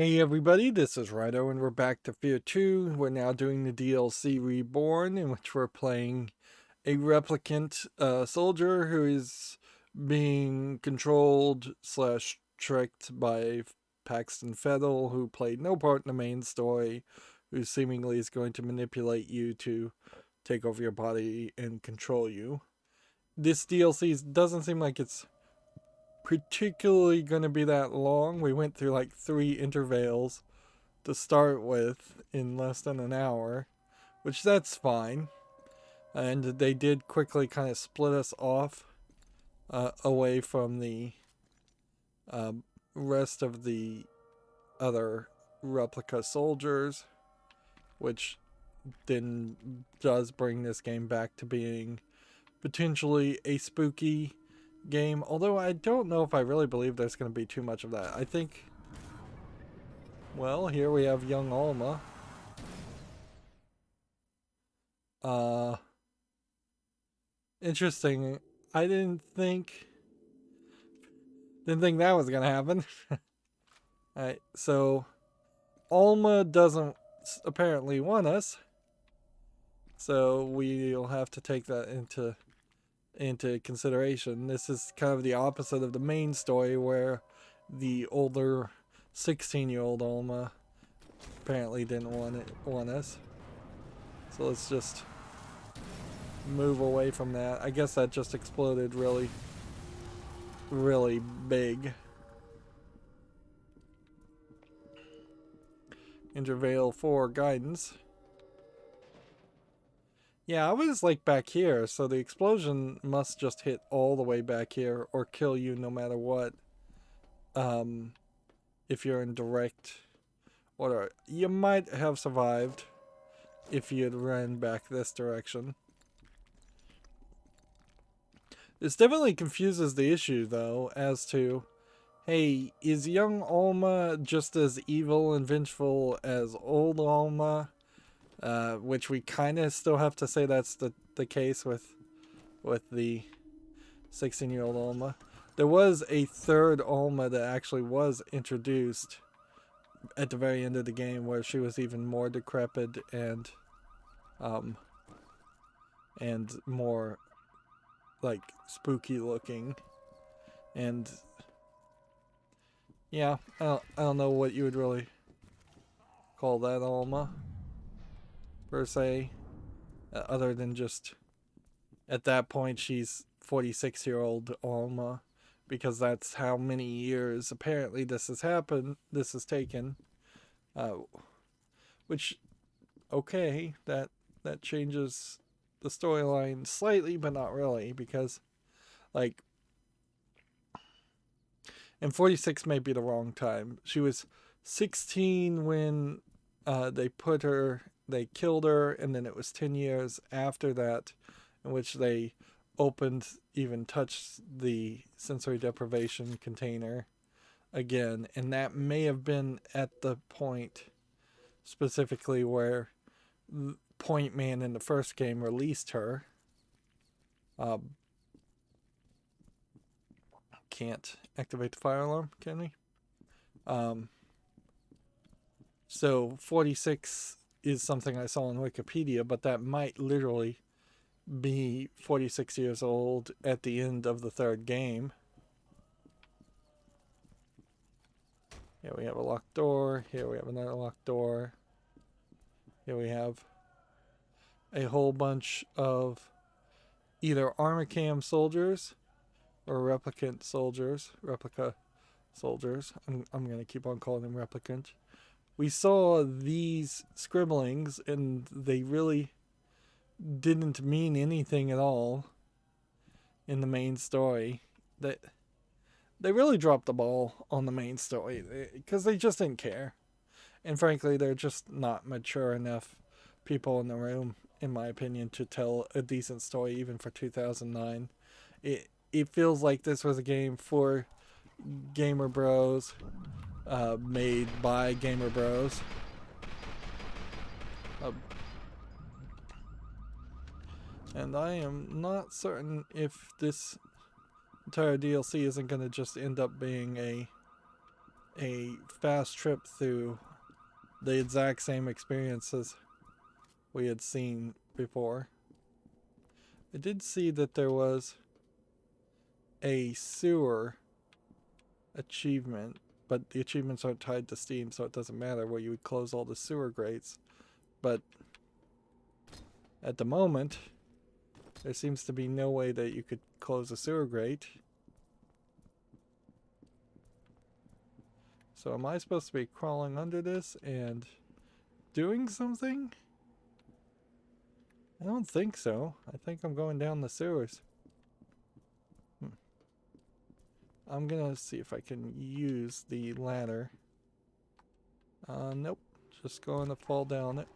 Hey everybody, this is Rydo and we're back to F.E.A.R 2. We're now doing the DLC Reborn, in which we're playing a replicant soldier who is being controlled slash tricked by Paxton Fettel, who played no part in the main story, who seemingly is going to manipulate you to take over your body and control you. This DLC doesn't seem like it's particularly going to be that long. We went through like 3 intervals to start with in less than an hour, which that's fine. And they did quickly kind of split us off away from the uh, rest of the other replica soldiers, which then does bring this game back to being potentially a spooky game. Although I don't know if I really believe there's going to be too much of that. I think, well, here we have young Alma. Uh, Interesting. I didn't think that was gonna happen. Alright, so Alma doesn't apparently want us, so we'll have to take that into consideration. This is kind of the opposite of the main story, where the older 16-year-old Alma apparently didn't want us. So let's just move away from that. I guess that just exploded really, really big. Intervale 4 guidance. Yeah, I was like back here, so the explosion must just hit all the way back here or kill you no matter what. If you're in direct order. You might have survived if you'd run back this direction. This definitely confuses the issue, though, as to, hey, is young Alma just as evil and vengeful as old Alma? Which we kind of still have to say that's the case with the 16-year-old Alma. There was a third Alma that actually was introduced at the very end of the game, where she was even more decrepit and more like spooky looking. And yeah, I don't know what you would really call that Alma per se, other than just at that point she's 46-year-old Alma, because that's how many years apparently this has taken. Which, okay, that changes the storyline slightly, but not really, because like, and 46 may be the wrong time. She was 16 when they killed her, and then it was 10 years after that in which they even touched the sensory deprivation container again. And that may have been at the point specifically where Point Man in the first game released her. Can't activate the fire alarm, can we? So 46 is something I saw on Wikipedia, but that might literally be 46 years old at the end of the third game. Here we have a locked door. Here we have another locked door. Here we have a whole bunch of either Armacam soldiers or replica soldiers. I'm going to keep on calling them replicant. We saw these scribblings, and they really didn't mean anything at all in the main story. They really dropped the ball on the main story because they just didn't care. And frankly, they're just not mature enough people in the room, in my opinion, to tell a decent story even for 2009. It feels like this was a game for gamer bros, made by gamer bros. And I am not certain if this entire DLC isn't going to just end up being a fast trip through the exact same experiences we had seen before. I did see that there was a sewer achievement, but the achievements aren't tied to Steam, so it doesn't matter where you would close all the sewer grates. But at the moment, there seems to be no way that you could close a sewer grate. So am I supposed to be crawling under this and doing something? I don't think so. I think I'm going down the sewers. I'm gonna see if I can use the ladder. Nope. Just going to fall down it.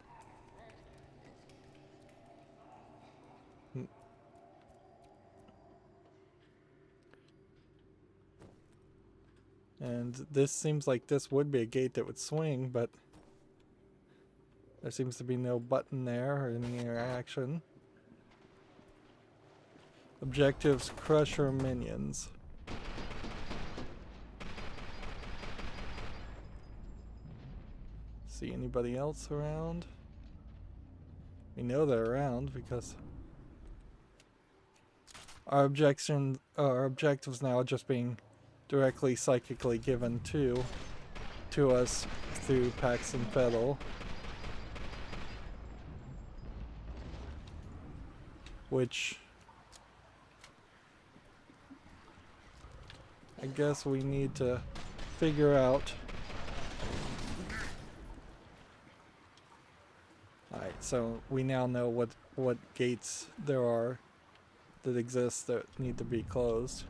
And this seems like this would be a gate that would swing, but there seems to be no button there or any interaction. Objectives: Crusher minions. See anybody else around? We know they're around because our objectives now are just being directly psychically given to us through Pax and Fettle, which I guess we need to figure out. Alright, so we now know what gates there are that exist that need to be closed.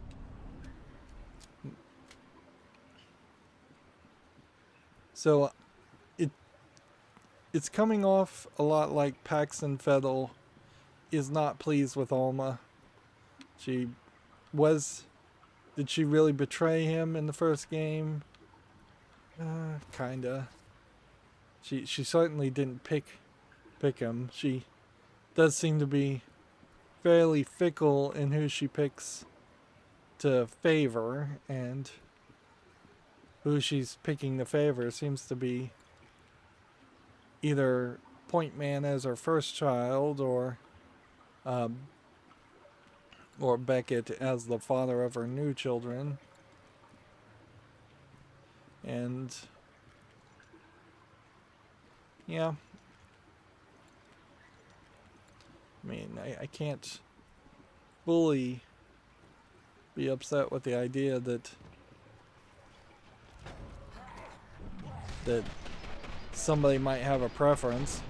So it's coming off a lot like Paxton Fettle is not pleased with Alma. Did she really betray him in the first game? Kinda. She certainly didn't pick him. She does seem to be fairly fickle in who she picks to favor, and who she's picking to favor seems to be either Point Man as her first child, or Becket as the father of her new children. And yeah, I mean, I can't fully be upset with the idea that somebody might have a preference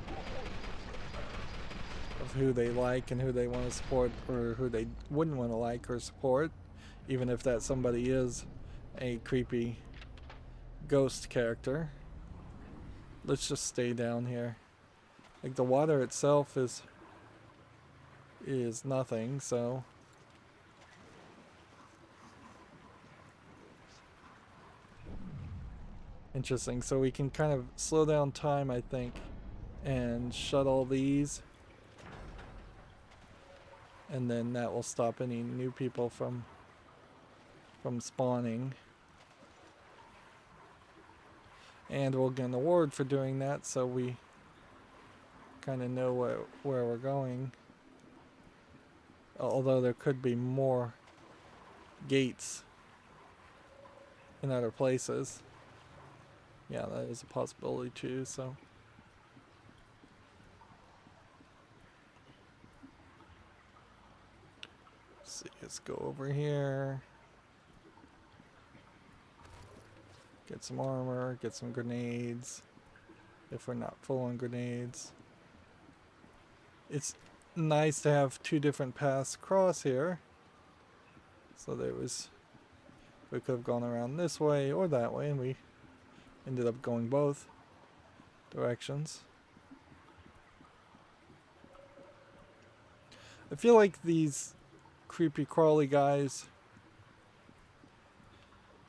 of who they like and who they want to support, or who they wouldn't want to like or support, even if that somebody is a creepy ghost character. Let's just stay down here. Like, the water itself is nothing, so interesting. So we can kind of slow down time, I think, and shut all these, and then that will stop any new people from spawning. And we'll get an award for doing that, so we kind of know where we're going. Although there could be more gates in other places. Yeah, that is a possibility too, so. Let's go over here. Get some armor, get some grenades, if we're not full on grenades. It's nice to have two different paths across here. So we could have gone around this way or that way, and we ended up going both directions. I feel like these creepy crawly guys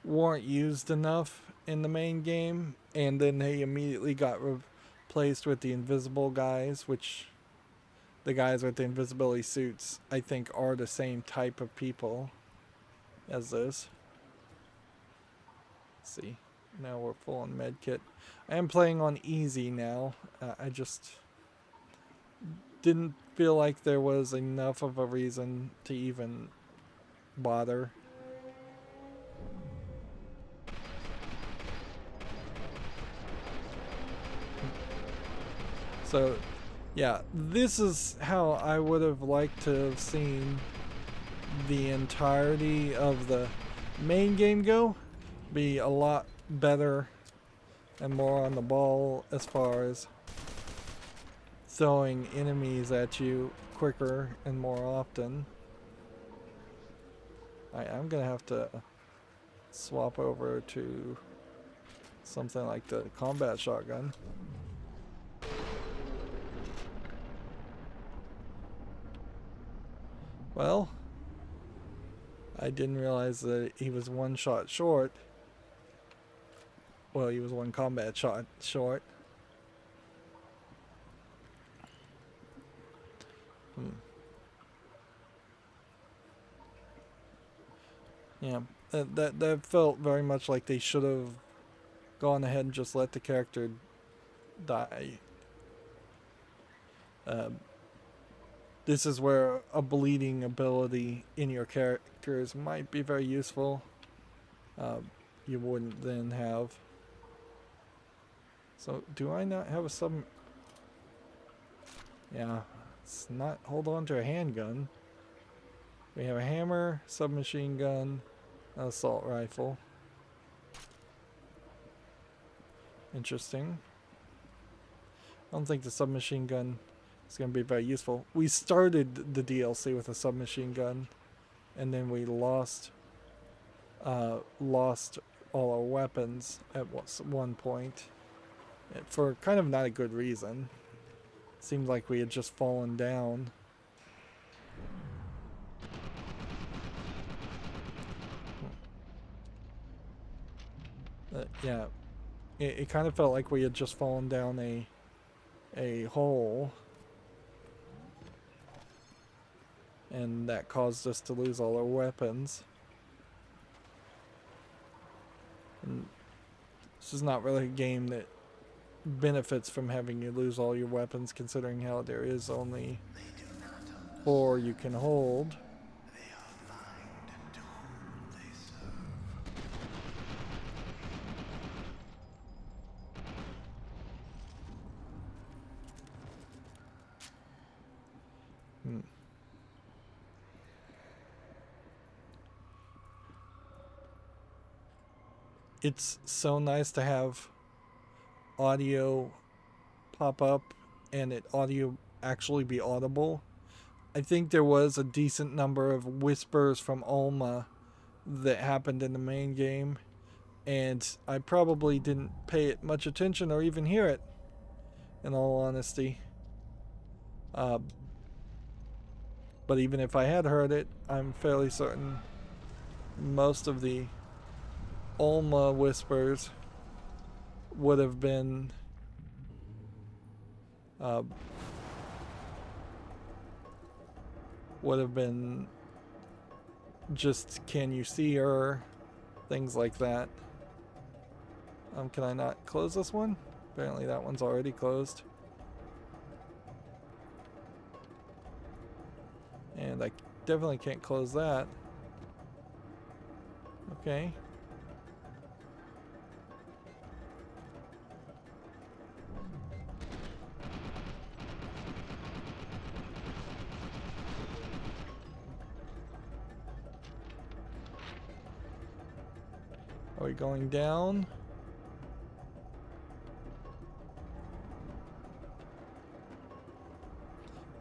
weren't used enough in the main game, and then they immediately got replaced with the invisible guys, which the guys with the invisibility suits I think are the same type of people as this. Let's see, Now we're full on med kit. I am playing on easy now. I just didn't feel like there was enough of a reason to even bother. So, yeah, this is how I would have liked to have seen the entirety of the main game go. Be a lot better and more on the ball as far as throwing enemies at you quicker and more often. I'm gonna have to swap over to something like the combat shotgun. Well, I didn't realize that he was one shot short. Well, he was one combat shot short. Yeah, that felt very much like they should have gone ahead and just let the character die. This is where a bleeding ability in your characters might be very useful. You wouldn't then have. So, do I not have a sub... Yeah, it's not hold on to a handgun. We have a hammer, submachine gun, an assault rifle. Interesting. I don't think the submachine gun is going to be very useful. We started the DLC with a submachine gun, and then we lost all our weapons at one point for kind of not a good reason. Seemed like we had just fallen down. Yeah, it kind of felt like we had just fallen down a hole, and that caused us to lose all our weapons. And this is not really a game that benefits from having you lose all your weapons, considering how there is only 4 you can hold. They are blind to whom they serve. It's so nice to have audio pop up and it audio actually be audible. I think there was a decent number of whispers from Alma that happened in the main game, and I probably didn't pay it much attention or even hear it, in all honesty. But even if I had heard it, I'm fairly certain most of the Alma whispers would have been just, can you see her, things like that. Can I not close this one? Apparently that one's already closed. And I definitely can't close that. Okay. Are we going down?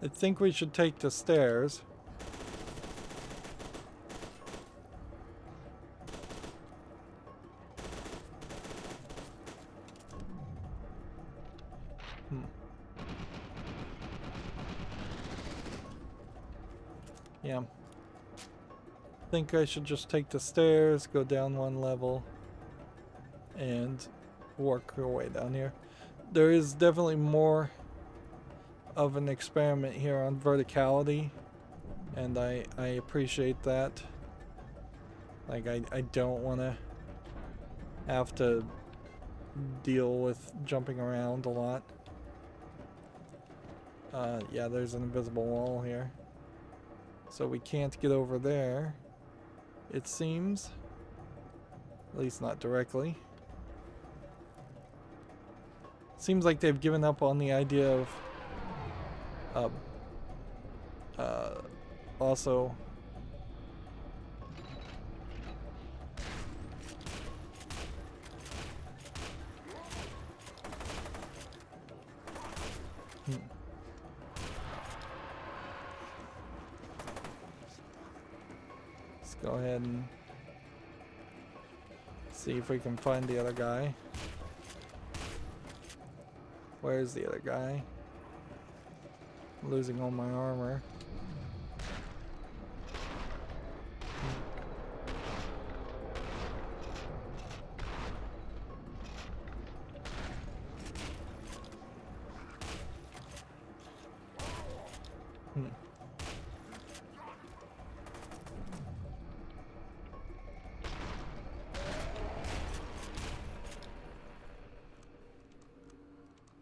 I think we should take the stairs. Yeah. I think I should just take the stairs, go down 1 level, and work our way down here. There is definitely more of an experiment here on verticality, and I appreciate that. Like, I don't want to have to deal with jumping around a lot. Yeah, there's an invisible wall here. So we can't get over there, it seems. At least not directly. Seems like they've given up on the idea of uh, also let's go ahead and see if we can find the other guy. Where's the other guy? I'm losing all my armor.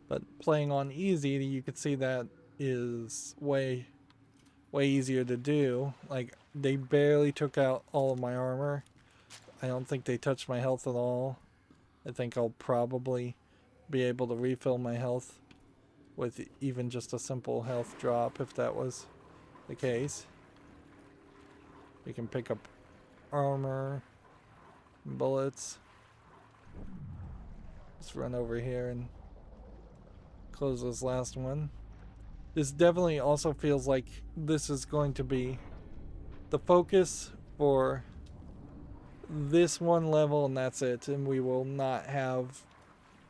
But playing on easy, you could see that is way easier to do. Like, they barely took out all of my armor. I don't think they touched my health at all. I think I'll probably be able to refill my health with even just a simple health drop if that was the case. We can pick up armor, bullets. Let's run over here and close this last one. This definitely also feels like this is going to be the focus for this one level, and that's it. And we will not have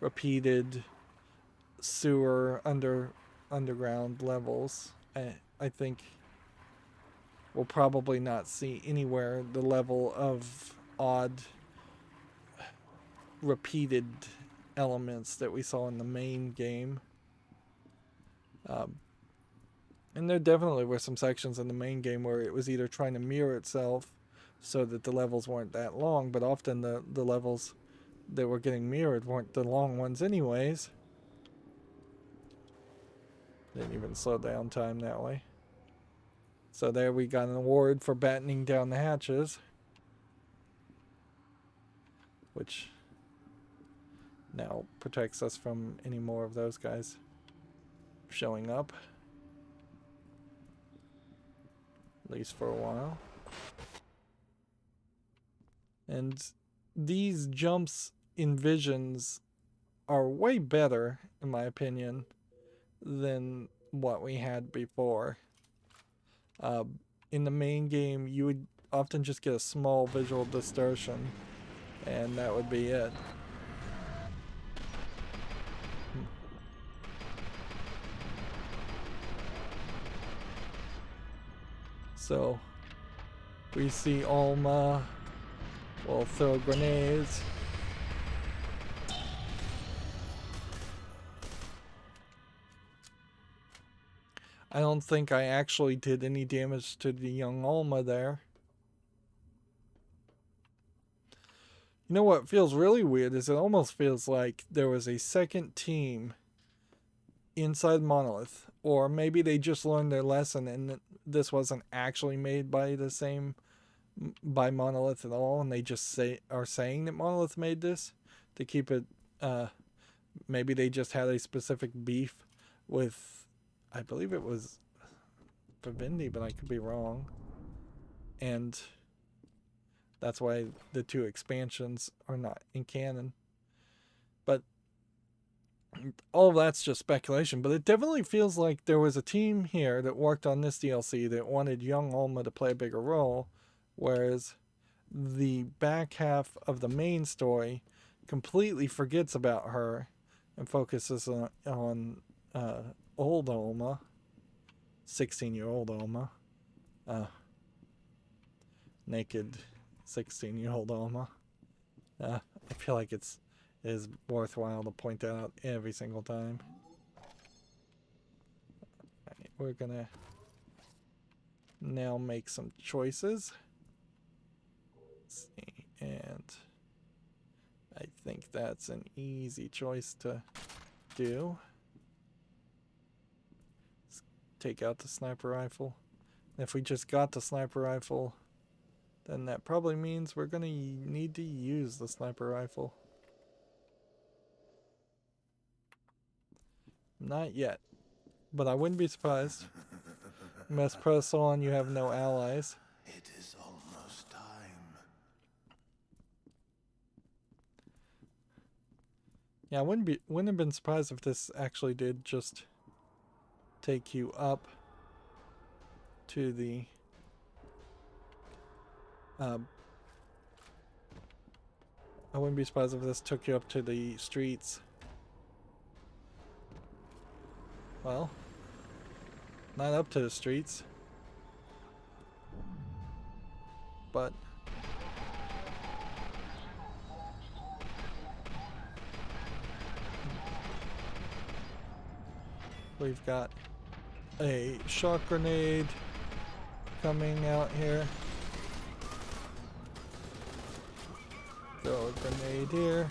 repeated sewer underground levels. I think we'll probably not see anywhere the level of odd repeated elements that we saw in the main game. And there definitely were some sections in the main game where it was either trying to mirror itself so that the levels weren't that long, but often the levels that were getting mirrored weren't the long ones anyways. Didn't even slow down time that way. So there we got an award for battening down the hatches, which now protects us from any more of those guys showing up. At least for a while. And these jumps in visions are way better, in my opinion, than what we had before. In the main game, you would often just get a small visual distortion, and that would be it. So, we see Alma. We'll throw grenades. I don't think I actually did any damage to the young Alma there. You know what feels really weird is it almost feels like there was a second team inside Monolith, or maybe they just learned their lesson and this wasn't actually made by Monolith at all, and they just are saying that Monolith made this to keep it. Maybe they just had a specific beef with, I believe it was Vivendi, but I could be wrong, and that's why the two expansions are not in canon. But all of that's just speculation, but it definitely feels like there was a team here that worked on this DLC that wanted young Alma to play a bigger role, whereas the back half of the main story completely forgets about her and focuses on old Alma, 16-year-old Alma, naked 16-year-old Alma. I feel like it is worthwhile to point that out every single time. Right, we're gonna now make some choices. Let's see, and I think that's an easy choice to do. Let's take out the sniper rifle. If we just got the sniper rifle, then that probably means we're gonna need to use the sniper rifle. Not yet, but I wouldn't be surprised. You must press on, you have no allies. It is almost time. Yeah, I wouldn't have been surprised if this actually did just take you up to the I wouldn't be surprised if this took you up to the streets. Well, not up to the streets, but we've got a shock grenade coming out here. Throw a grenade here.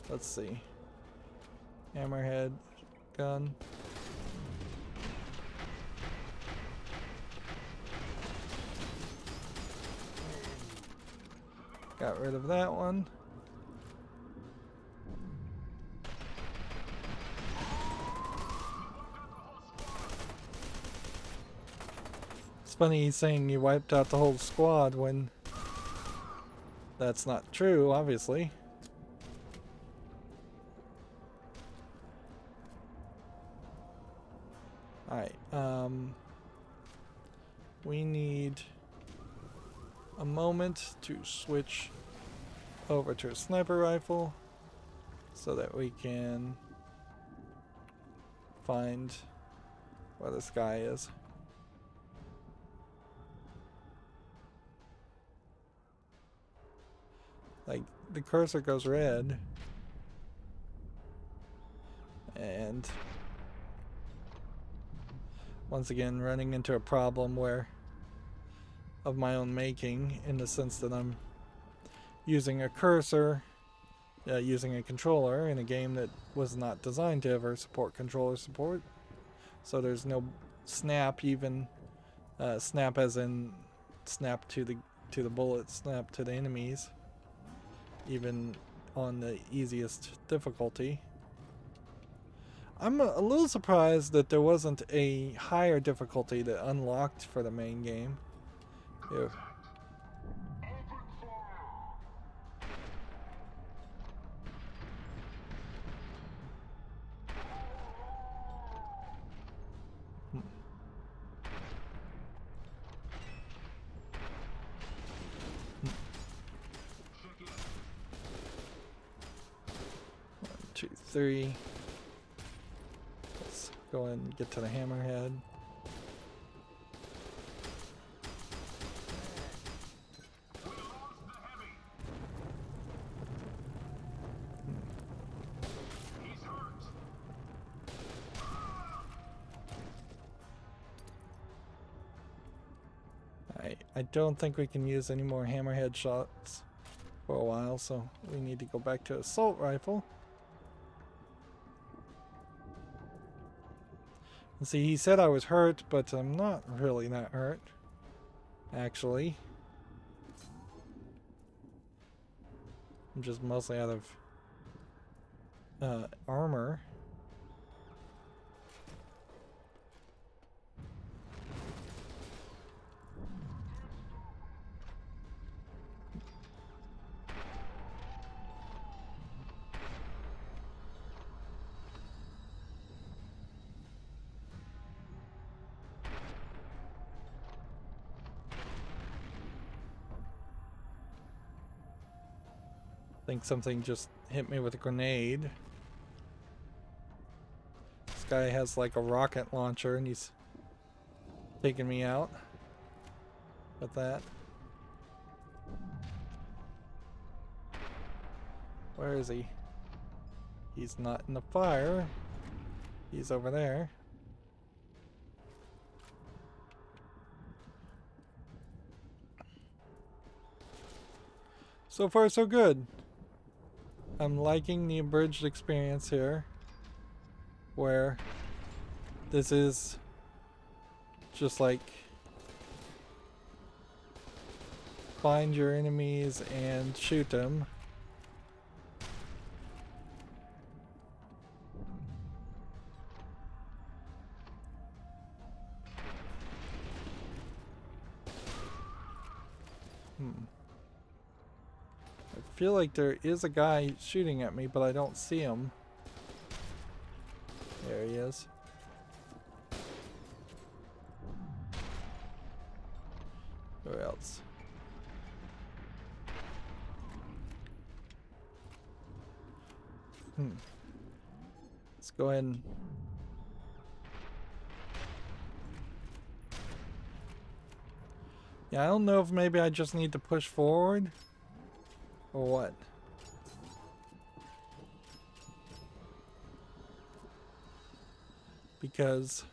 Let's see. Hammerhead gun. Got rid of that one. It's funny he's saying you wiped out the whole squad when that's not true, obviously. Alright, we need a moment to switch over to a sniper rifle so that we can find where this guy is. Like, the cursor goes red, and once again running into a problem where of my own making, in the sense that I'm using a cursor, using a controller in a game that was not designed to ever support controller support. So there's no snap, even snap as in snap to the bullet, snap to the enemies, even on the easiest difficulty. I'm a little surprised that there wasn't a higher difficulty that unlocked for the main game. Ew. One, two, three. Let's go ahead and get to the hammerhead. I don't think we can use any more hammerhead shots for a while, so we need to go back to assault rifle. And see, he said I was hurt, but I'm not really that hurt, actually. I'm just mostly out of armor. I think something just hit me with a grenade. This guy has like a rocket launcher and he's taking me out with that. Where is he? He's not in the fire. He's over there. So far, so good. I'm liking the abridged experience here, where this is just like find your enemies and shoot them. I feel like there is a guy shooting at me, but I don't see him. There he is. Where else? Let's go ahead and... Yeah, I don't know if maybe I just need to push forward or what. Because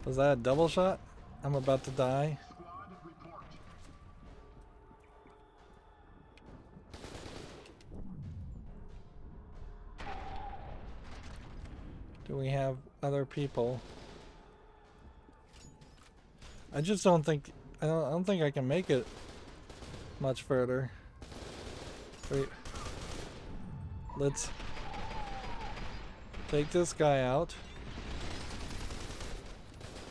was that a double shot? I'm about to die. Do we have other people? I just don't think I don't think I can make it much further. Wait. Let's take this guy out.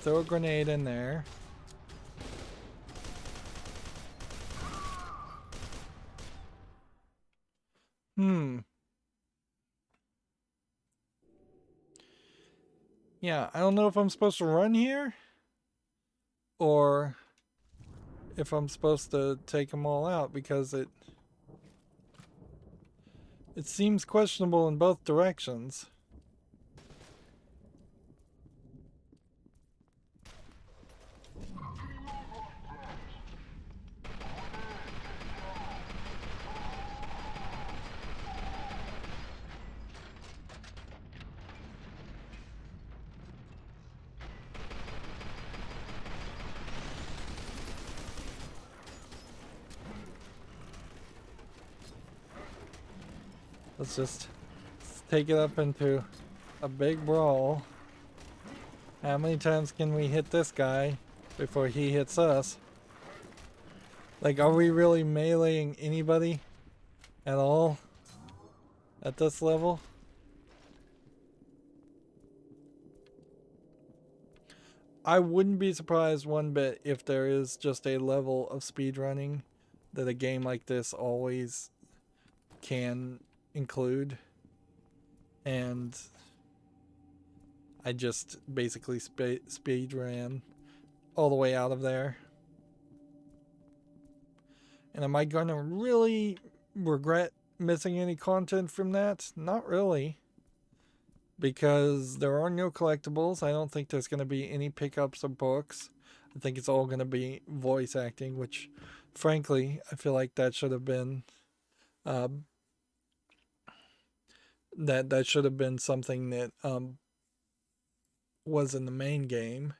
Throw a grenade in there. Yeah, I don't know if I'm supposed to run here or if I'm supposed to take them all out, because it seems questionable in both directions. Let's just take it up into a big brawl. How many times can we hit this guy before he hits us? Like, are we really meleeing anybody at all at this level? I wouldn't be surprised one bit if there is just a level of speedrunning that a game like this always can include. And I just basically speed ran all the way out of there. And am I going to really regret missing any content from that? Not really. Because there are no collectibles. I don't think there's going to be any pickups of books. I think it's all going to be voice acting, which, frankly, I feel like that should have been... that should have been something that was in the main game.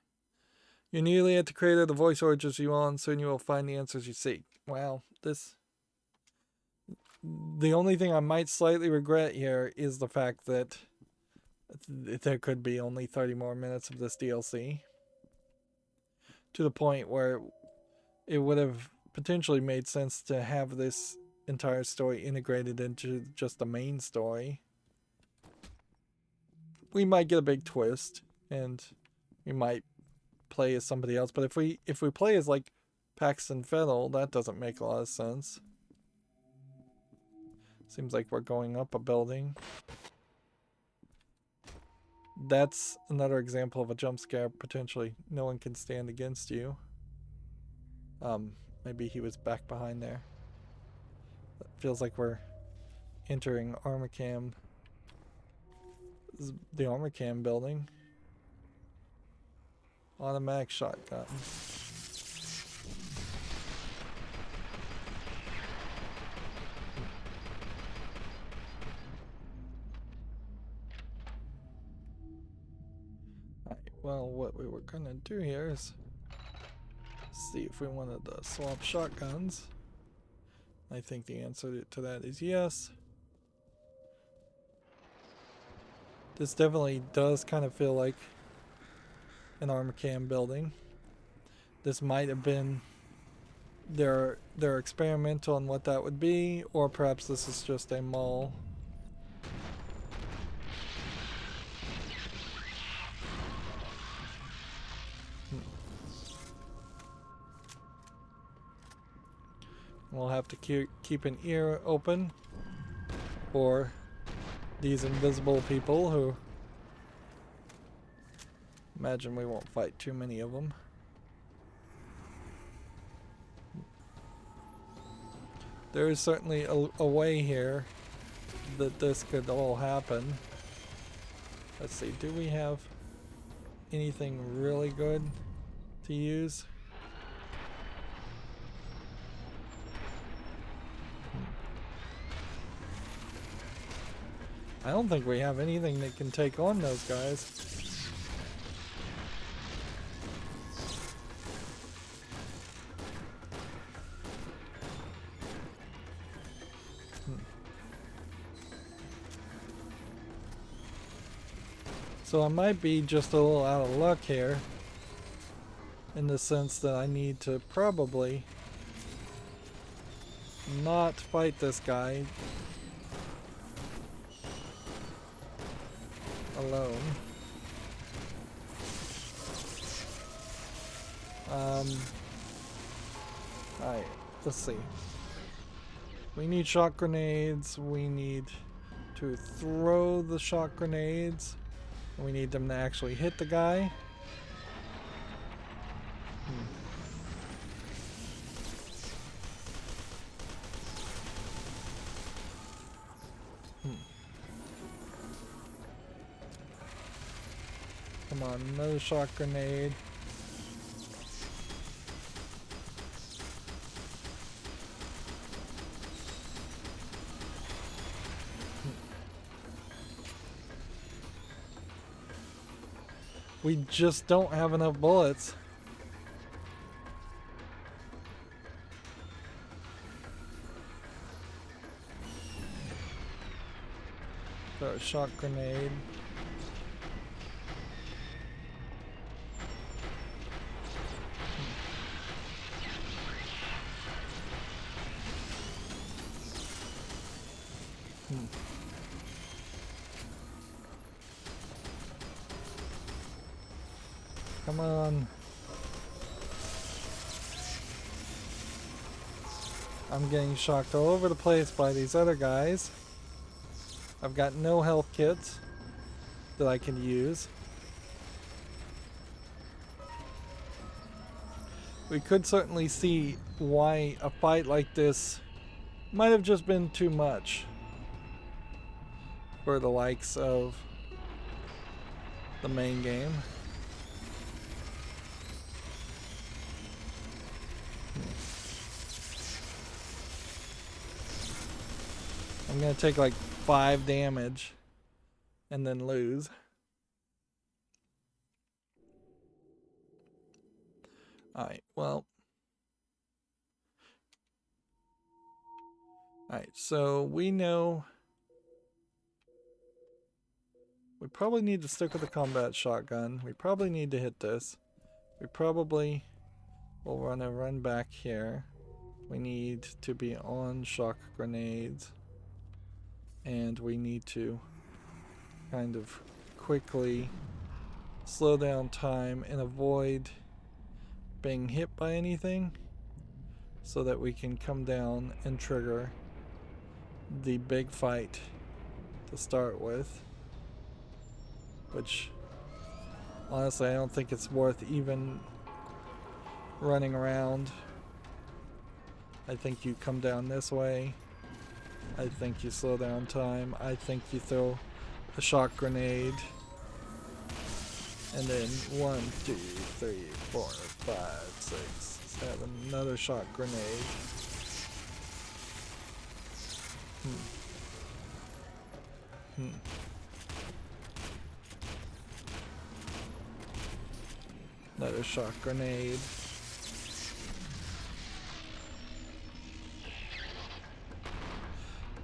You're nearly at the creator of the voice origins you want, soon you will find the answers you seek. Wow, this... The only thing I might slightly regret here is the fact that there could be only 30 more minutes of this DLC. To the point where it would have potentially made sense to have this entire story integrated into just the main story. We might get a big twist, and we might play as somebody else. But if we play as like Paxton Fennel, that doesn't make a lot of sense. Seems like we're going up a building. That's another example of a jump scare potentially no one can stand against you. Maybe he was back behind there. It feels like we're entering Armacam. The Armacam building. Automatic shotgun. Alright, well, what we were gonna do here is see if we wanted to swap shotguns. I think the answer to that is yes. This definitely does kind of feel like an Armacam building. This might have been their experiment on what that would be, or perhaps this is just a mall. We'll have to keep an ear open for these invisible people who, imagine we won't fight too many of them. There is certainly a way here that this could all happen. Let's see, do we have anything really good to use? I don't think we have anything that can take on those guys. So I might be just a little out of luck here, in the sense that I need to probably not fight this guy alone. Alright, let's see. We need shock grenades. We need to throw the shock grenades. We need them to actually hit the guy. Come on, another shock grenade. We just don't have enough bullets. Throw a shock grenade. Come on. I'm getting shocked all over the place by these other guys. I've got no health kits that I can use. We could certainly see why a fight like this might have just been too much for the likes of the main game. I'm gonna take like 5 damage and then lose. Alright, well. Alright, so we know we probably need to stick with the combat shotgun. We probably need to hit this. We probably will run back here. We need to be on shock grenades. And we need to kind of quickly slow down time and avoid being hit by anything so that we can come down and trigger the big fight to start with, which honestly I don't think it's worth even running around I think you come down this way. I think you slow down time. I think you throw a shock grenade. And then 1, 2, 3, 4, 5, 6, 7. Another shock grenade. Another shock grenade.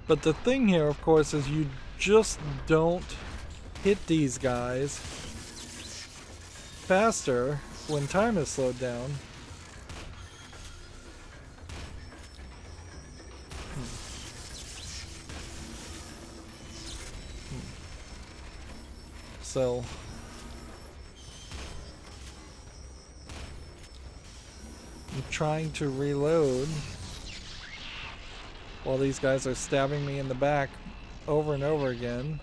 But the thing here, of course, is you just don't hit these guys faster when time is slowed down. So I'm trying to reload while these guys are stabbing me in the back over and over again.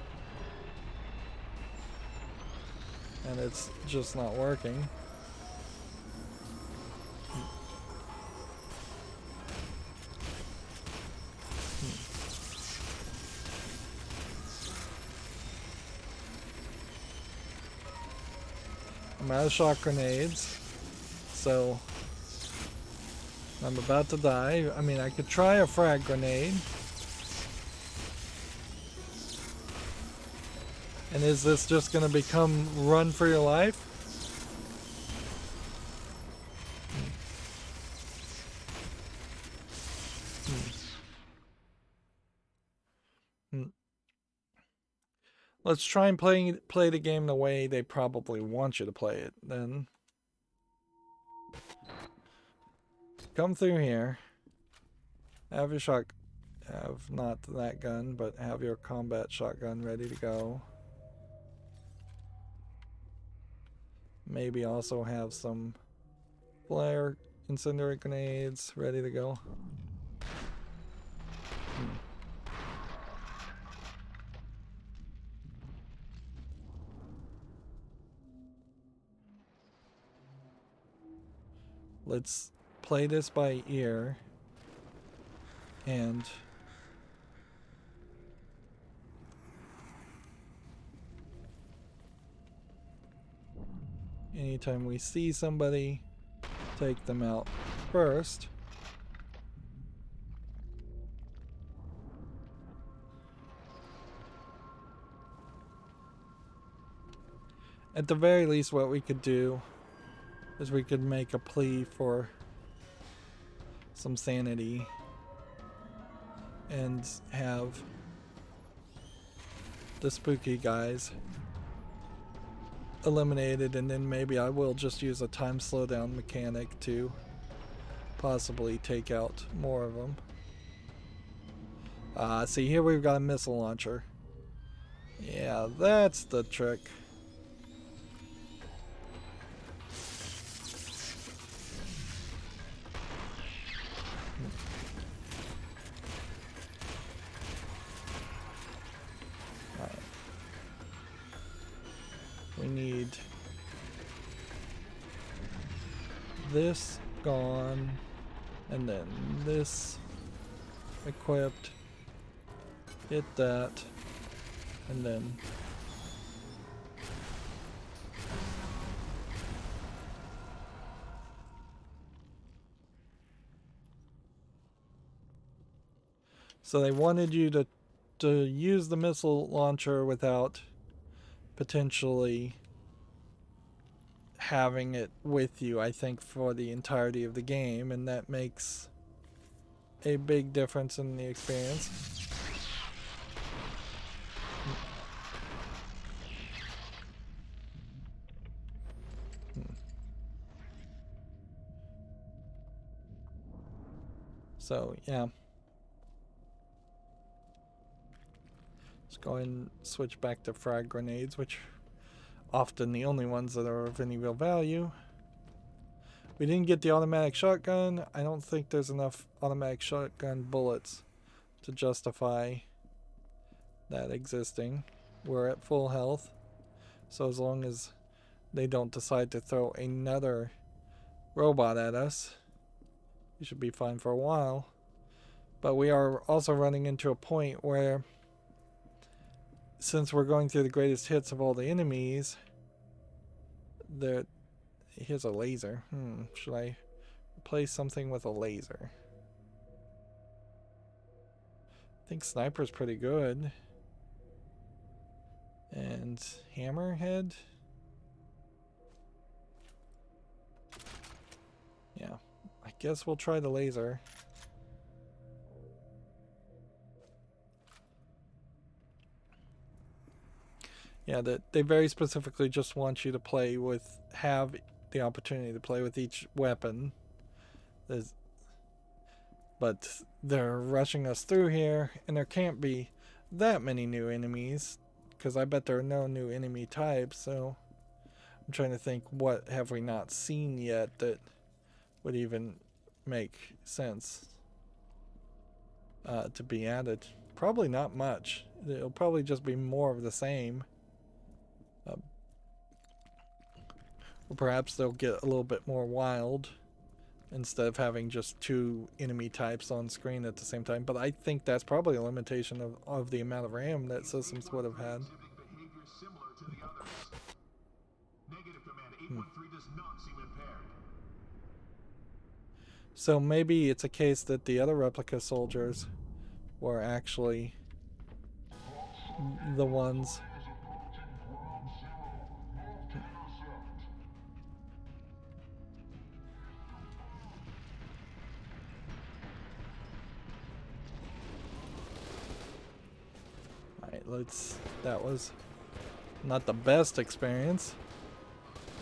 And it's just not working. I'm out of shock grenades, so I'm about to die. I mean, I could try a frag grenade. And is this just going to become run for your life? Let's try and play the game the way they probably want you to play it. Then come through here. Have your have not that gun, but have your combat shotgun ready to go. Maybe also have some flare incendiary grenades ready to go. Let's play this by ear. And anytime we see somebody, take them out first. At the very least, what we could do is we could make a plea for some sanity and have the spooky guys eliminated, and then maybe I will just use a time slowdown mechanic to possibly take out more of them. See, here we've got a missile launcher. Yeah, that's the trick. We need this gone, and then this equipped. Hit that, and then so they wanted you to use the missile launcher without potentially having it with you, I think, for the entirety of the game, and that makes a big difference in the experience. So, yeah. Let's go and switch back to frag grenades, which are often the only ones that are of any real value. We didn't get the automatic shotgun. I don't think there's enough automatic shotgun bullets to justify that existing. We're at full health, so as long as they don't decide to throw another robot at us, You should be fine for a while. But we are also running into a point where, since we're going through the greatest hits of all the enemies, here's a laser. Should I replace something with a laser? I think sniper's pretty good. And hammerhead? Yeah, I guess we'll try the laser. Yeah, they very specifically just want you to have the opportunity to play with each weapon. But they're rushing us through here, and there can't be that many new enemies, because I bet there are no new enemy types, so I'm trying to think, what have we not seen yet that would even make sense to be added? Probably not much. It'll probably just be more of the same. Or perhaps they'll get a little bit more wild instead of having just two enemy types on screen at the same time. But I think that's probably a limitation of the amount of RAM that systems would have had. So maybe it's a case that the other replica soldiers were actually the ones. Alright, that was not the best experience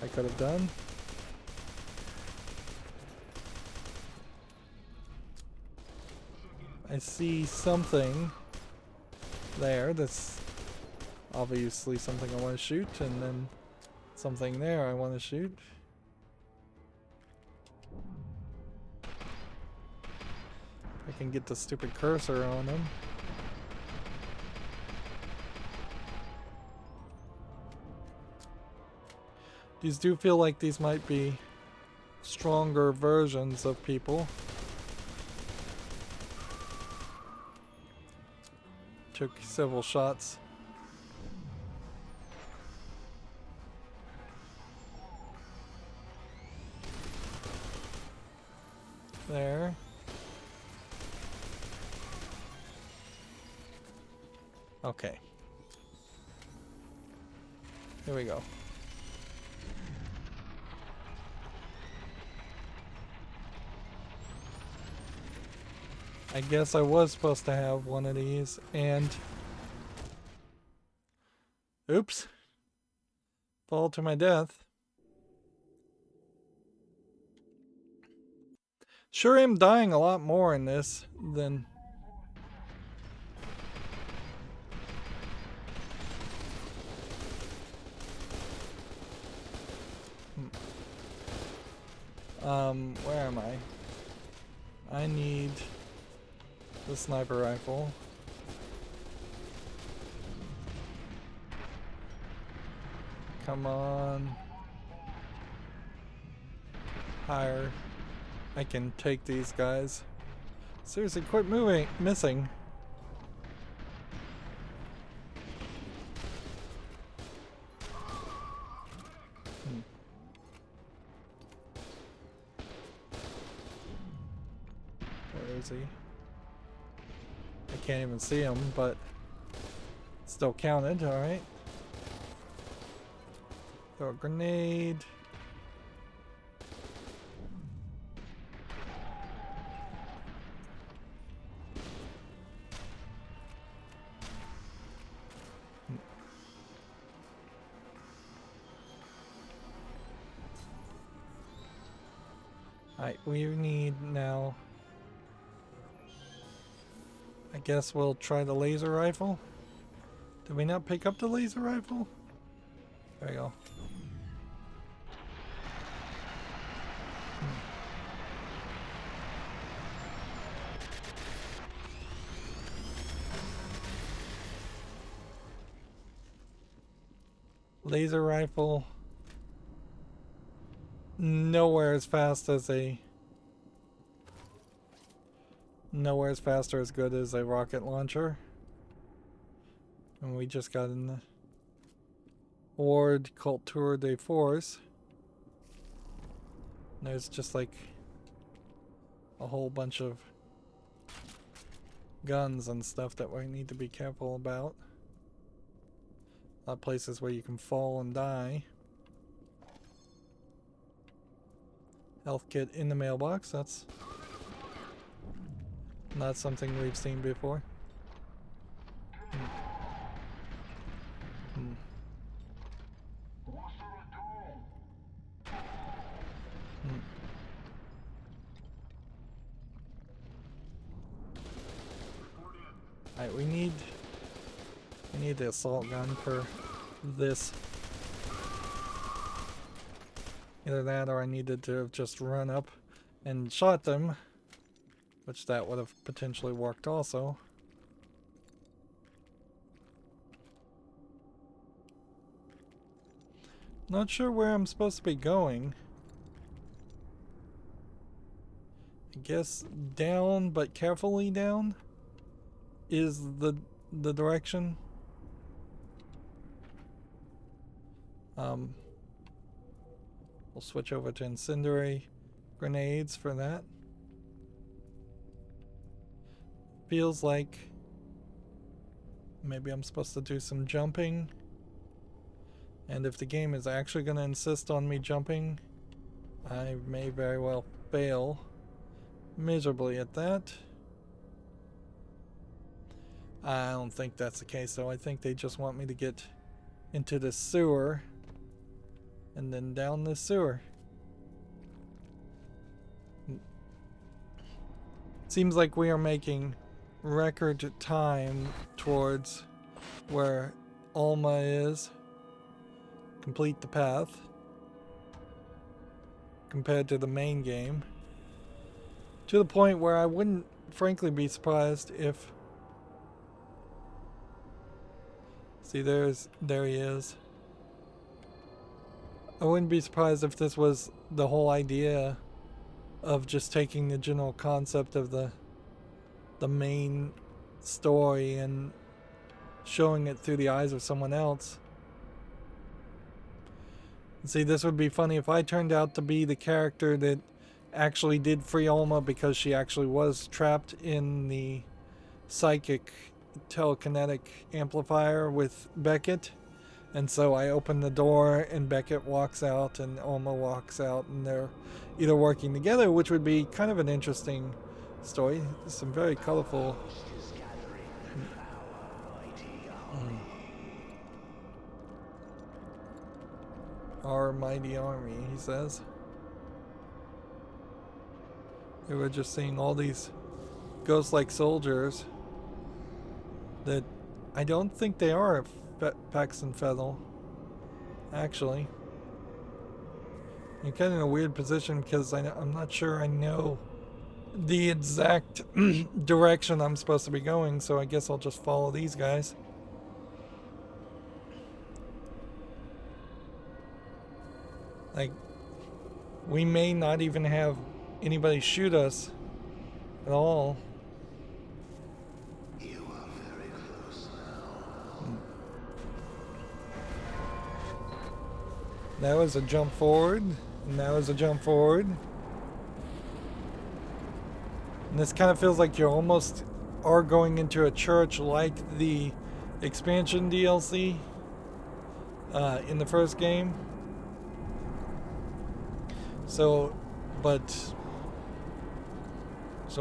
I could have done. I see something there that's obviously something I want to shoot, and then something there I want to shoot. I can get the stupid cursor on them. These do feel like these might be stronger versions of people. Took several shots. There. Okay. Here we go. I guess I was supposed to have one of these, and oops. Fall to my death. Sure am dying a lot more in this than... where am I? I need the sniper rifle. Come on. Higher. I can take these guys. Seriously, quit missing. Where is he? I can't even see him, but still counted, alright. Throw a grenade. Alright, we need now... I guess we'll try the laser rifle. Did we not pick up the laser rifle? There we go. Laser rifle. Nowhere as fast as a nowhere's faster as good as a rocket launcher. And we just got an award called Tour de Force. There's just like a whole bunch of guns and stuff that we need to be careful about. A lot of places where you can fall and die. Health kit in the mailbox. That's not something we've seen before. Alright, we need the assault gun for this. Either that or I needed to have just run up and shot them, which that would have potentially worked also. Not sure where I'm supposed to be going. I guess down, but carefully down is the direction. We'll switch over to incendiary grenades for that. Feels like maybe I'm supposed to do some jumping. And if the game is actually going to insist on me jumping, I may very well fail miserably at that. I don't think that's the case though. I think they just want me to get into the sewer and then down the sewer. Seems like we are making record time towards where Alma is. Complete the path compared to the main game. To the point where I wouldn't frankly be surprised if... See, there he is. I wouldn't be surprised if this was the whole idea of just taking the general concept of the main story and showing it through the eyes of someone else. See, this would be funny if I turned out to be the character that actually did free Alma because she actually was trapped in the psychic telekinetic amplifier with Becket. And so I open the door and Becket walks out and Alma walks out and they're either working together, which would be kind of an interesting story. Some very colorful... Our mighty army, he says. We were just seeing all these ghost-like soldiers that I don't think they are Pax and Fethel, actually. You're kind of in a weird position because I'm not sure I know the exact direction I'm supposed to be going, so I guess I'll just follow these guys. Like, we may not even have anybody shoot us at all. You are very close now. That was a jump forward, and that was a jump forward. And this kind of feels like you almost are going into a church like the expansion DLC in the first game. So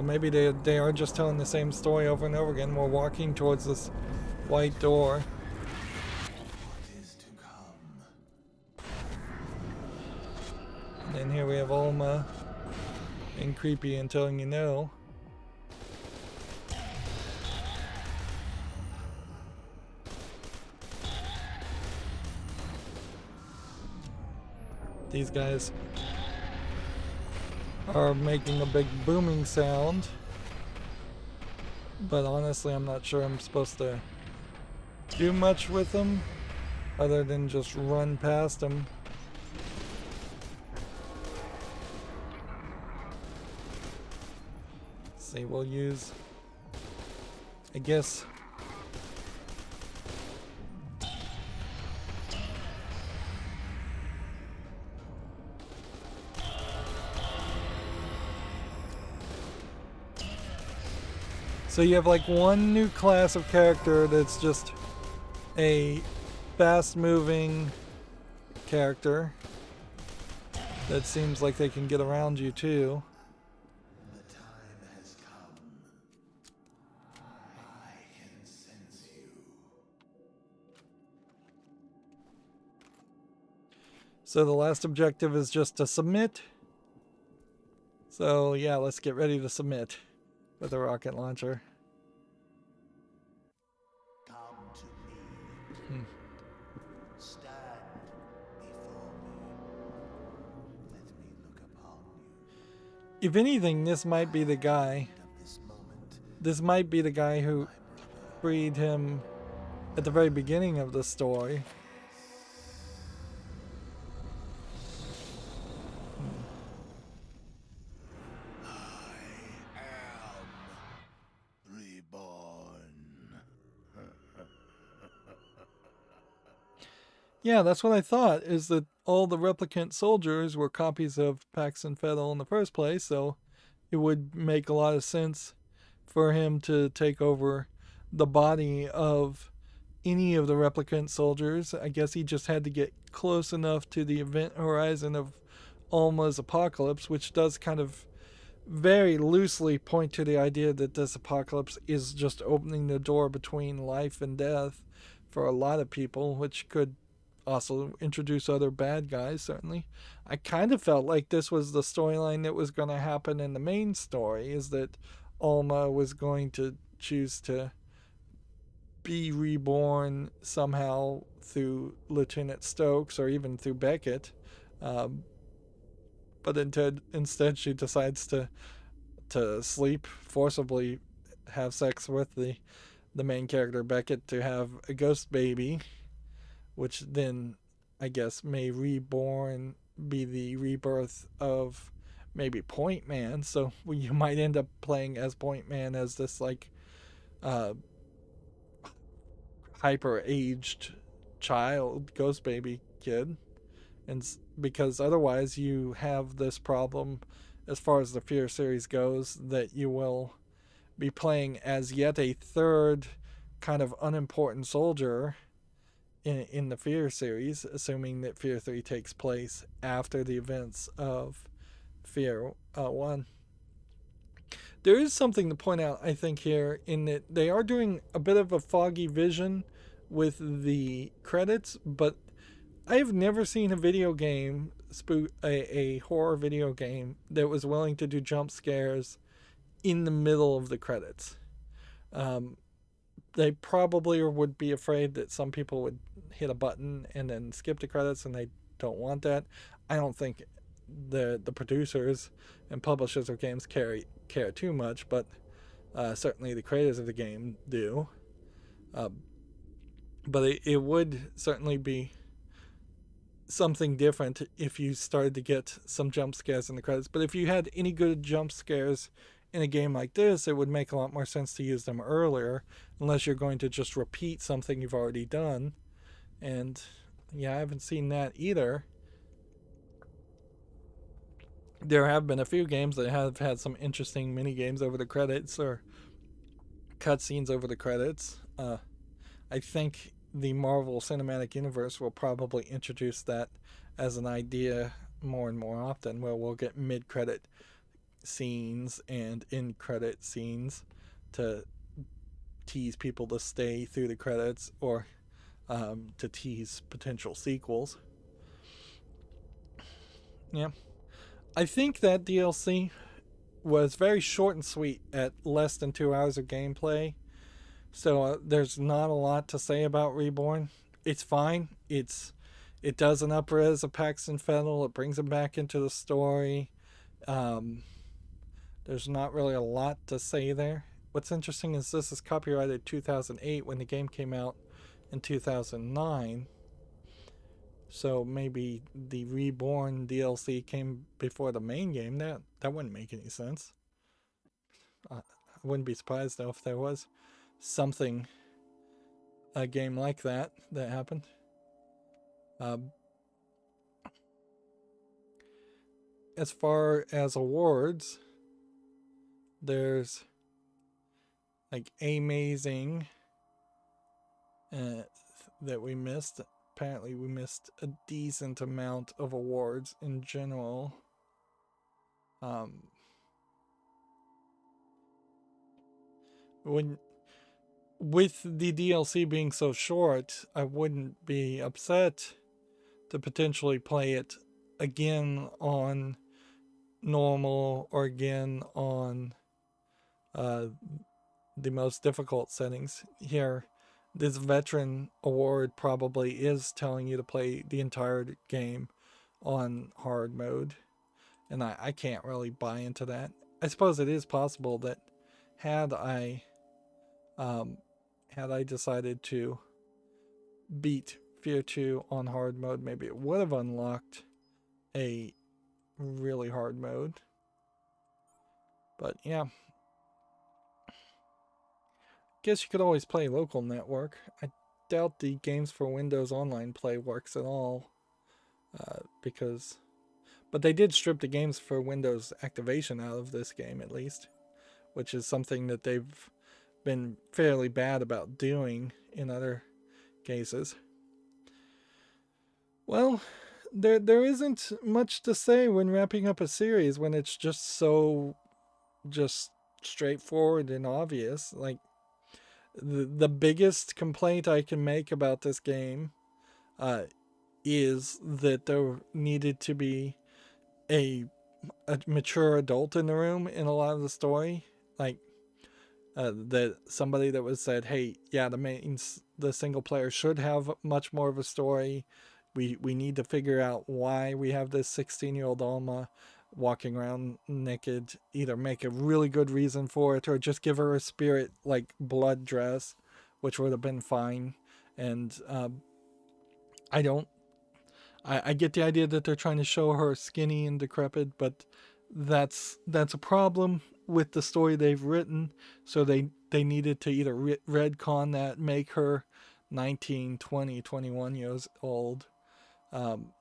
maybe they are just telling the same story over and over again. We're walking towards this white door. What is to come? And then here we have Alma being creepy and telling you no. These guys are making a big booming sound, but honestly I'm not sure I'm supposed to do much with them other than just run past them. see, we'll use, I guess. So you have like one new class of character that's just a fast moving character that seems like they can get around you too. The time has come. I can sense you. So the last objective is just to submit. So yeah, let's get ready to submit with a rocket launcher. Come to me. Hmm. Stand before me. Let me look upon you. If anything, this might be the guy. Of this moment, This might be the guy who my brother. freed him at the very beginning of the story. Hmm. I am reborn. Yeah, that's what I thought, is that all the replicant soldiers were copies of Pax and Fettel in the first place, so it would make a lot of sense for him to take over the body of any of the replicant soldiers. I guess he just had to get close enough to the event horizon of Alma's apocalypse, which does kind of very loosely point to the idea that this apocalypse is just opening the door between life and death for a lot of people, which could also introduce other bad guys, certainly. I kind of felt like this was the storyline that was going to happen in the main story, is that Alma was going to choose to be reborn somehow through Lieutenant Stokes or even through Becket. Um, but instead she decides to sleep, forcibly have sex with the main character Becket to have a ghost baby, which then I guess may reborn be the rebirth of maybe Point Man. So you might end up playing as Point Man as this like uh, hyper aged child ghost baby kid, and because otherwise you have this problem as far as the Fear series goes, that you will be playing as yet a third kind of unimportant soldier in the Fear series, assuming that Fear 3 takes place after the events of Fear 1. There is something to point out, I think, here, in that they are doing a bit of a foggy vision with the credits, but I've never seen a video game, a horror video game, that was willing to do jump scares in the middle of the credits. Um, they probably would be afraid that some people would hit a button and then skip the credits, and they don't want that. I don't think the producers and publishers of games care too much, but certainly the creators of the game do. Uh, but it would certainly be something different if you started to get some jump scares in the credits. But if you had any good jump scares in a game like this, it would make a lot more sense to use them earlier, unless you're going to just repeat something you've already done. And yeah, I haven't seen that either. There have been a few games that have had some interesting mini games over the credits or cutscenes over the credits. I think the Marvel Cinematic Universe will probably introduce that as an idea more and more often, where we'll get mid-credit scenes and in-credit scenes to tease people to stay through the credits, or to tease potential sequels. Yeah, I think that DLC was very short and sweet at less than 2 hours of gameplay. So there's not a lot to say about Reborn. It's fine. It does an up-res of Paxton Fennel. It brings him back into the story. Um, there's not really a lot to say there. What's interesting is this is copyrighted 2008 when the game came out in 2009. So maybe the Reborn DLC came before the main game. That wouldn't make any sense. I wouldn't be surprised though if there was something, a game like that that happened. Um, as far as awards, there's like amazing uh, that we missed. Apparently, we missed a decent amount of awards in general. Um, when with the DLC being so short, I wouldn't be upset to potentially play it again on normal or again on uh, the most difficult settings. Here, this veteran award probably is telling you to play the entire game on hard mode, and I can't really buy into that. I suppose it is possible that had I um, had I decided to beat Fear 2 on hard mode, maybe it would have unlocked a really hard mode. But yeah, guess you could always play local network. I doubt the games for Windows Online Play works at all, because. But they did strip the games for Windows activation out of this game at least, which is something that they've been fairly bad about doing in other cases. Well, there isn't much to say when wrapping up a series when it's just so just straightforward and obvious. Like the biggest complaint I can make about this game uh, is that there needed to be a a mature adult in the room in a lot of the story. Like that somebody that was said, hey, yeah, the single player should have much more of a story. We need to figure out why we have this 16-year-old Alma walking around naked. Either make a really good reason for it or just give her a spirit like blood dress, which would have been fine. And I don't I get the idea that they're trying to show her skinny and decrepit, but that's a problem with the story they've written. So they needed to either redcon that, make her 19, 20, 21 years old.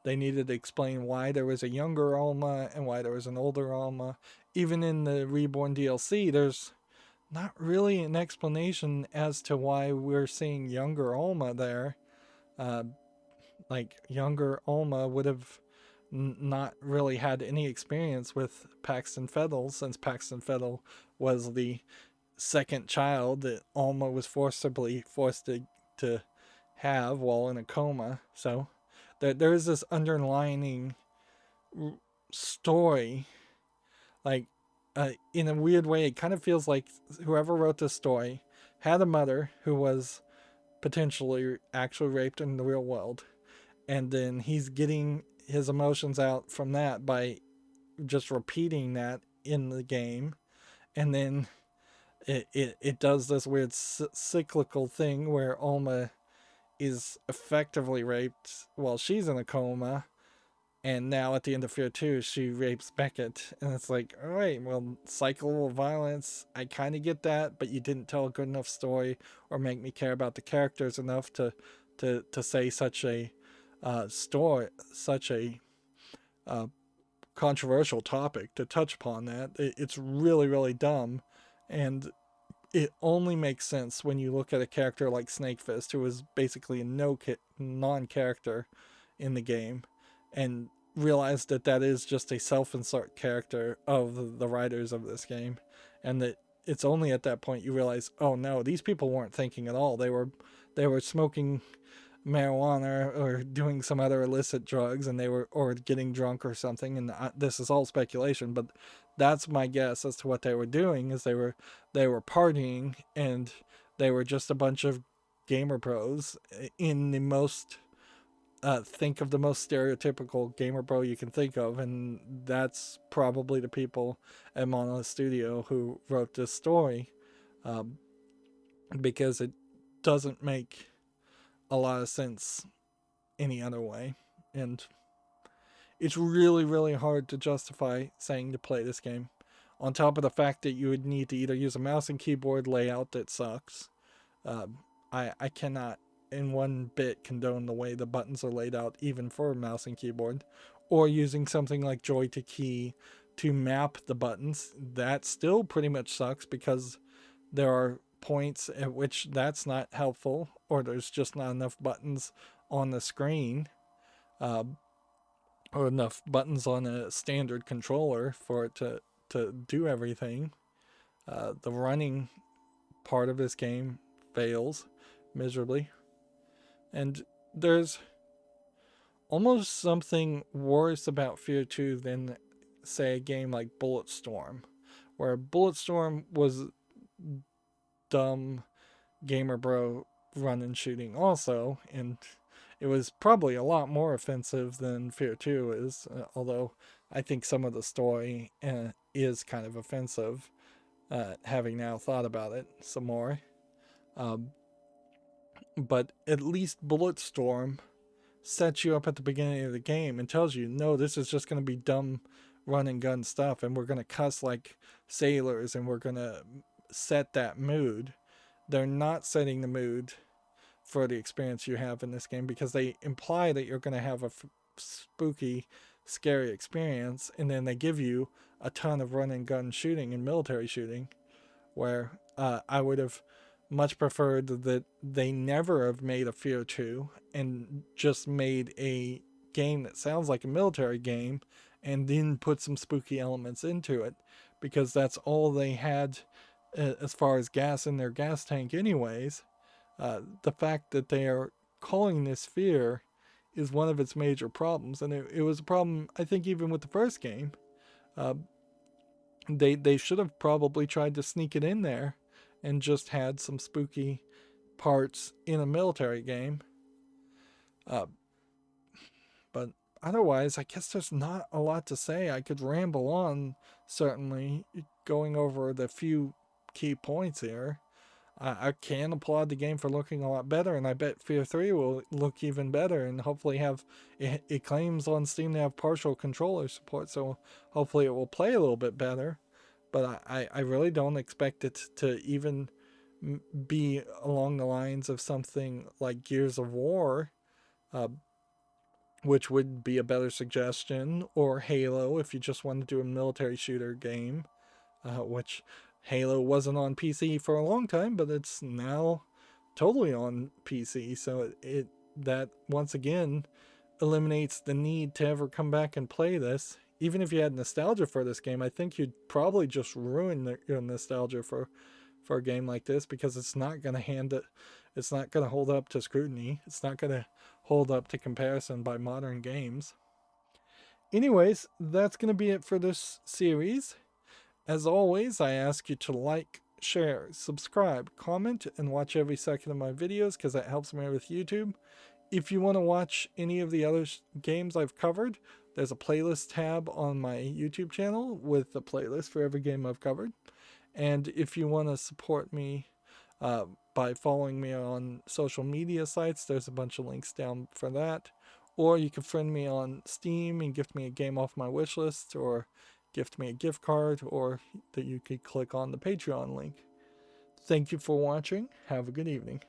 They needed to explain why there was a younger Alma and why there was an older Alma. Even in the Reborn DLC, there's not really an explanation as to why we're seeing younger Alma there. Uh, like younger Alma would have not really had any experience with Paxton Fettel, since Paxton Fettel was the second child that Alma was forced to have while in a coma. So there is this underlining story, like in a weird way, it kind of feels like whoever wrote this story had a mother who was potentially actually raped in the real world, and then he's getting his emotions out from that by just repeating that in the game, and then it does this weird cyclical thing where Alma is effectively raped while she's in a coma, and now at the end of Fear 2 she rapes Becket, and it's like, all right, well, cycle of violence, I kind of get that, but you didn't tell a good enough story or make me care about the characters enough to say such a story, such a uh, controversial topic to touch upon that. It's really, really dumb. And it only makes sense when you look at a character like Snakefist, who is basically a non character in the game, and realize that that is just a self insert character of the writers of this game. And that it's only at that point you realize, oh no, these people weren't thinking at all. They were smoking marijuana or doing some other illicit drugs, and they were or getting drunk or something, and this is all speculation, but that's my guess as to what they were doing. Is they were partying, and they were just a bunch of gamer pros in the most think of the most stereotypical gamer pro you can think of, and that's probably the people at Monolith Studio who wrote this story, um, because it doesn't make a lot of sense any other way. And it's really, really hard to justify saying to play this game on top of the fact that you would need to either use a mouse and keyboard layout that sucks. Um, I cannot in one bit condone the way the buttons are laid out, even for mouse and keyboard, or using something like Joy to Key to map the buttons. That still pretty much sucks because there are points at which that's not helpful, or there's just not enough buttons on the screen, uh, or enough buttons on a standard controller for it to do everything. The running part of this game fails miserably. And there's almost something worse about Fear 2 than, say, a game like Bulletstorm, where Bulletstorm was dumb gamer bro run and shooting also, and it was probably a lot more offensive than Fear 2 is, although I think some of the story is kind of offensive, having now thought about it some more. Um, but at least Bulletstorm sets you up at the beginning of the game and tells you, no, this is just going to be dumb run and gun stuff, and we're going to cuss like sailors, and we're going to set that mood. They're not setting the mood for the experience you have in this game because they imply that you're going to have a spooky, scary experience, and then they give you a ton of run and gun shooting and military shooting, where I would have much preferred that they never have made a Fear 2 and just made a game that sounds like a military game and then put some spooky elements into it, because that's all they had as far as gas in their gas tank, anyways. The fact that they are calling this Fear is one of its major problems, and it was a problem, I think, even with the first game. Uh, they should have probably tried to sneak it in there and just had some spooky parts in a military game. Uh, but otherwise, I guess there's not a lot to say. I could ramble on, certainly, going over the few key points here. I can applaud the game for looking a lot better, and I bet Fear 3 will look even better, and hopefully have. It claims on Steam to have partial controller support, so hopefully it will play a little bit better. But I really don't expect it to even be along the lines of something like Gears of War, uh, which would be a better suggestion, or Halo if you just want to do a military shooter game, which Halo wasn't on PC for a long time, but it's now totally on PC. So it that once again eliminates the need to ever come back and play this. Even if you had nostalgia for this game, I think you'd probably just ruin your nostalgia for a game like this, because it's not going to hand it. It's not going to hold up to scrutiny. It's not going to hold up to comparison by modern games. Anyways, that's going to be it for this series. As always, I ask you to like, share, subscribe, comment, and watch every second of my videos, because that helps me with YouTube. If you want to watch any of the other games I've covered, there's a playlist tab on my YouTube channel with a playlist for every game I've covered. And if you want to support me by following me on social media sites, there's a bunch of links down for that. Or you can friend me on Steam and gift me a game off my wish list, or gift me a gift card, or that you could click on the Patreon link. Thank you for watching. Have a good evening.